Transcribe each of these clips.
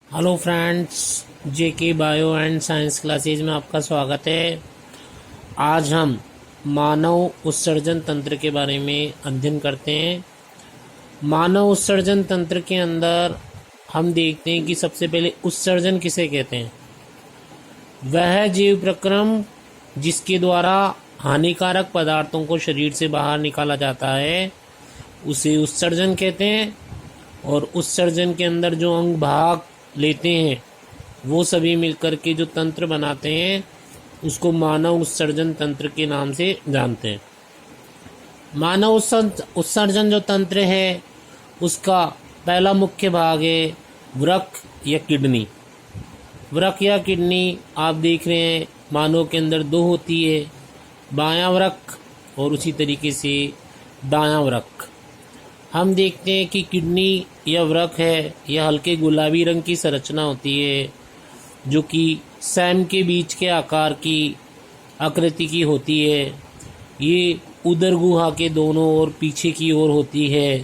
Hello friends, JK bio and science classes में आपका स्वागत है। आज हम मानव उत्सर्जन तंत्र के बारे में अध्ययन करते हैं। मानव उत्सर्जन तंत्र के अंदर हम देखते हैं कि सबसे पहले उत्सर्जन किसे कहते हैं। वह जीव प्रक्रम जिसके द्वारा हानिकारक पदार्थों को शरीर से बाहर निकाला जाता है उसे उत्सर्जन कहते हैं। और उत्सर्जन के अंदर जो अंग भाग लेते हैं वो सभी मिलकर के जो तंत्र बनाते हैं उसको मानव उत्सर्जन तंत्र के नाम से जानते हैं। मानव उत्सर्जन जो तंत्र है उसका पहला मुख्य भाग है वृक्क या किडनी। वृक्क या किडनी आप देख रहे हैं मानव के अंदर दो होती है, बायां वृक्क और उसी तरीके से दायां वृक्क। हम देखते हैं कि किडनी या वृक्क है यह हल्के गुलाबी रंग की संरचना होती है जो कि सैम के बीच के आकार की आकृति की होती है। ये उदर गुहा के दोनों ओर पीछे की ओर होती है।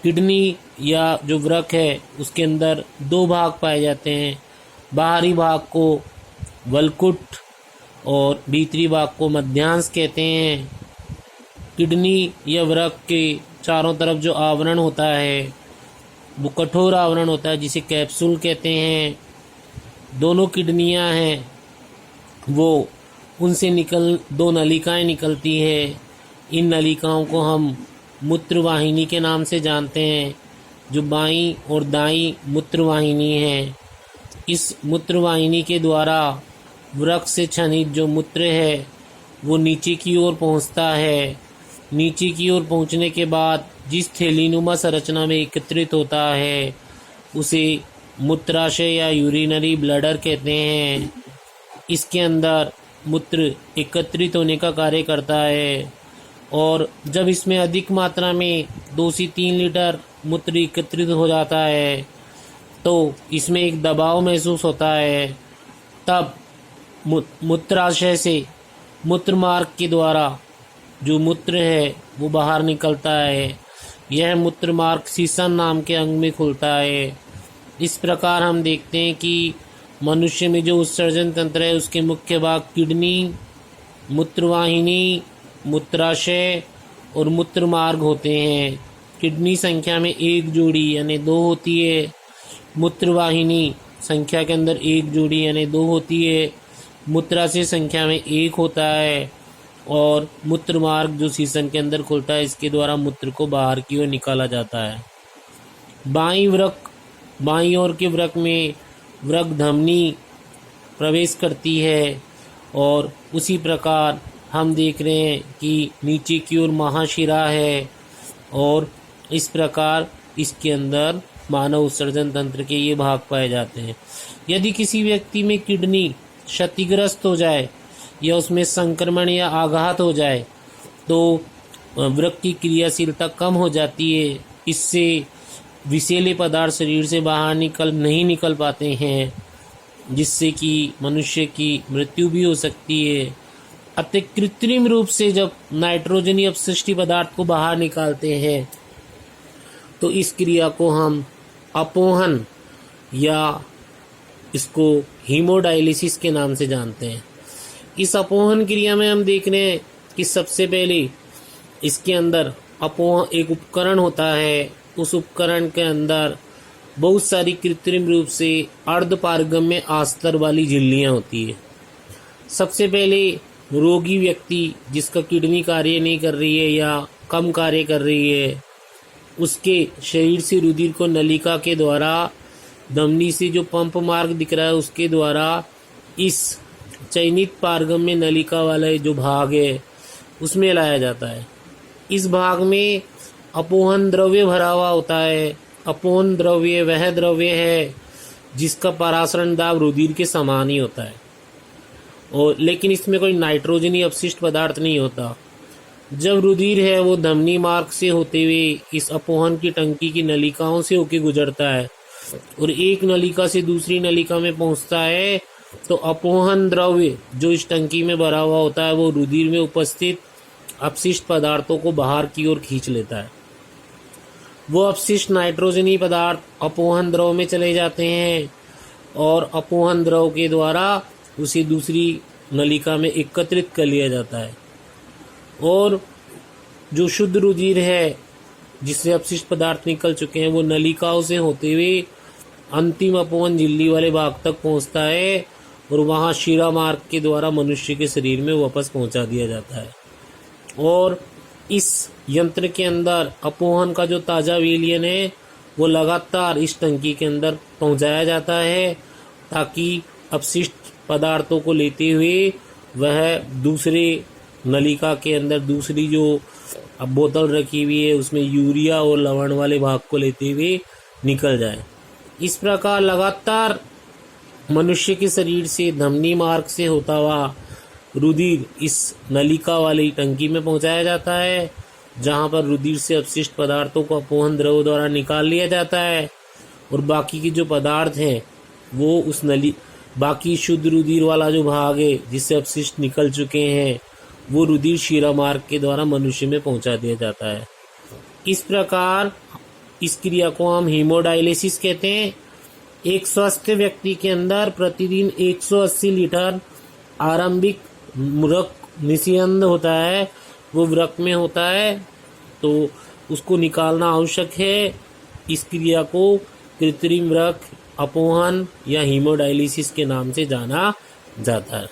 किडनी या जो वृक्क है उसके अंदर दो भाग पाए जाते हैं, बाहरी भाग को वलकुट और भीतरी भाग को मध्यांश कहते हैं। किडनी या वृक्क के चारों तरफ जो आवरण होता है वो कठोर आवरण होता है जिसे कैप्सूल कहते हैं। दोनों किडनियां हैं वो उनसे दो नलिकाएं निकलती है। इन नलिकाओं को हम मूत्रवाहिनी के नाम से जानते हैं, जो बाईं और दाईं मूत्रवाहिनी है। इस मूत्रवाहिनी के द्वारा वृक्क से क्षनित जो मूत्र है वो नीचे की ओर पहुंचता है। नीचे की ओर पहुंचने के बाद जिस थैलीनुमा संरचना में एकत्रित होता है उसे मूत्राशय या यूरिनरी ब्लैडर कहते हैं। इसके अंदर मूत्र एकत्रित होने का कार्य करता है और जब इसमें अधिक मात्रा में 2 से 3 लीटर मूत्र एकत्रित हो जाता है तो इसमें एक दबाव महसूस होता है। तब मूत्राशय से मूत्र मार्ग के द्वारा जो मूत्र है वो बाहर निकलता है। यह मूत्र मार्ग सीसन नाम के अंग में खुलता है। इस प्रकार हम देखते हैं कि मनुष्य में जो उत्सर्जन तंत्र है उसके मुख्य भाग किडनी, मूत्रवाहिनी, मूत्राशय और मूत्र मार्ग होते हैं। किडनी संख्या में 1 जोड़ी यानी 2 होती है। मूत्रवाहिनी संख्या के अंदर 1 जोड़ी यानी 2 होती है। मूत्राशय संख्या में 1 होता है और मूत्र मार्ग जो सीसन के अंदर खुलता है इसके द्वारा मूत्र को बाहर की ओर निकाला जाता है। बाईं ओर के वृक्क में वृक्क धमनी प्रवेश करती है और उसी प्रकार हम देख रहे हैं कि नीचे की ओर महाशिरा है और इस प्रकार इसके अंदर मानव उत्सर्जन तंत्र के ये भाग पाए जाते हैं। यदि किसी व्यक्ति में किडनी क्षतिग्रस्त हो जाए या उसमें संक्रमण या आघात हो जाए तो वृक्क की क्रियाशीलता कम हो जाती है। इससे विषैले पदार्थ शरीर से बाहर नहीं निकल पाते हैं, जिससे कि मनुष्य की मृत्यु भी हो सकती है। अतः कृत्रिम रूप से जब नाइट्रोजनी अपशिष्ट पदार्थ को बाहर निकालते हैं तो इस क्रिया को हम अपोहन या इसको हीमोडायलिसिस के नाम से जानते हैं। इस अपोहन क्रिया में हम देख रहे हैं कि सबसे पहले इसके अंदर एक उपकरण होता है। उस उपकरण के अंदर बहुत सारी कृत्रिम रूप से अर्धपारगम्य आस्तर वाली झिल्लियां होती है। सबसे पहले रोगी व्यक्ति जिसका किडनी कार्य नहीं कर रही है या कम कार्य कर रही है उसके शरीर से रुधिर को नलिका के द्वारा धमनी से जो पंप मार्ग दिख रहा है उसके द्वारा इस चयनित पारगम्य नलिका वाला जो भाग है उसमें लाया जाता है। इस भाग में अपोहन द्रव्य भरा हुआ होता है। अपोहन द्रव्य वह द्रव्य है जिसका परासरण दाब रुधिर के समान ही होता है और लेकिन इसमें कोई नाइट्रोजनी अपशिष्ट पदार्थ नहीं होता। जब रुधिर है वो धमनी मार्ग से होते हुए इस अपोहन की टंकी की नलिकाओं से होकर गुजरता है और एक नलिका से दूसरी नलिका में पहुंचता है तो अपोहन द्रव्य जो इस टंकी में भरा हुआ होता है वो रुधिर में उपस्थित अपशिष्ट पदार्थों को बाहर की ओर खींच लेता है। वो अपशिष्ट नाइट्रोजनी पदार्थ अपोहन द्रव में चले जाते हैं और अपोहन द्रव के द्वारा उसे दूसरी नलिका में एकत्रित कर लिया जाता है। और जो शुद्ध रुधिर है जिससे अपशिष्ट पदार्थ निकल चुके हैं वो नलिकाओं से होते हुए अंतिम अपोहन झिल्ली वाले भाग तक पहुंचता है और वहां शिरा मार्ग के द्वारा मनुष्य के शरीर में वापस पहुंचा दिया जाता है। और इस यंत्र के अंदर अपोहन का जो ताज़ा विलयन है वो लगातार इस टंकी के अंदर पहुंचाया जाता है ताकि अपशिष्ट पदार्थों को लेते हुए वह दूसरे नलिका के अंदर दूसरी जो अब बोतल रखी हुई है उसमें यूरिया और लवण वाले भाग को लेते हुए निकल जाए। इस प्रकार लगातार मनुष्य के शरीर से धमनी मार्ग से होता हुआ रुधिर इस नलिका वाली टंकी में पहुंचाया जाता है जहां पर रुधिर से अपशिष्ट पदार्थों को अपोहन द्रव द्वारा निकाल लिया जाता है और बाकी के जो पदार्थ हैं वो उस बाकी शुद्ध रुधिर वाला जो भाग है जिससे अपशिष्ट निकल चुके हैं वो रुधिर शिरा मार्ग के द्वारा मनुष्य में पहुंचा दिया जाता है। इस प्रकार इस क्रिया को हम हीमोडायलिसिस कहते हैं। एक स्वस्थ व्यक्ति के अंदर प्रतिदिन 180 लीटर आरंभिक वृक निस्यंद होता है, वो वृक में होता है तो उसको निकालना आवश्यक है। इस क्रिया को कृत्रिम वृक अपोहन या हीमोडायलिसिस के नाम से जाना जाता है।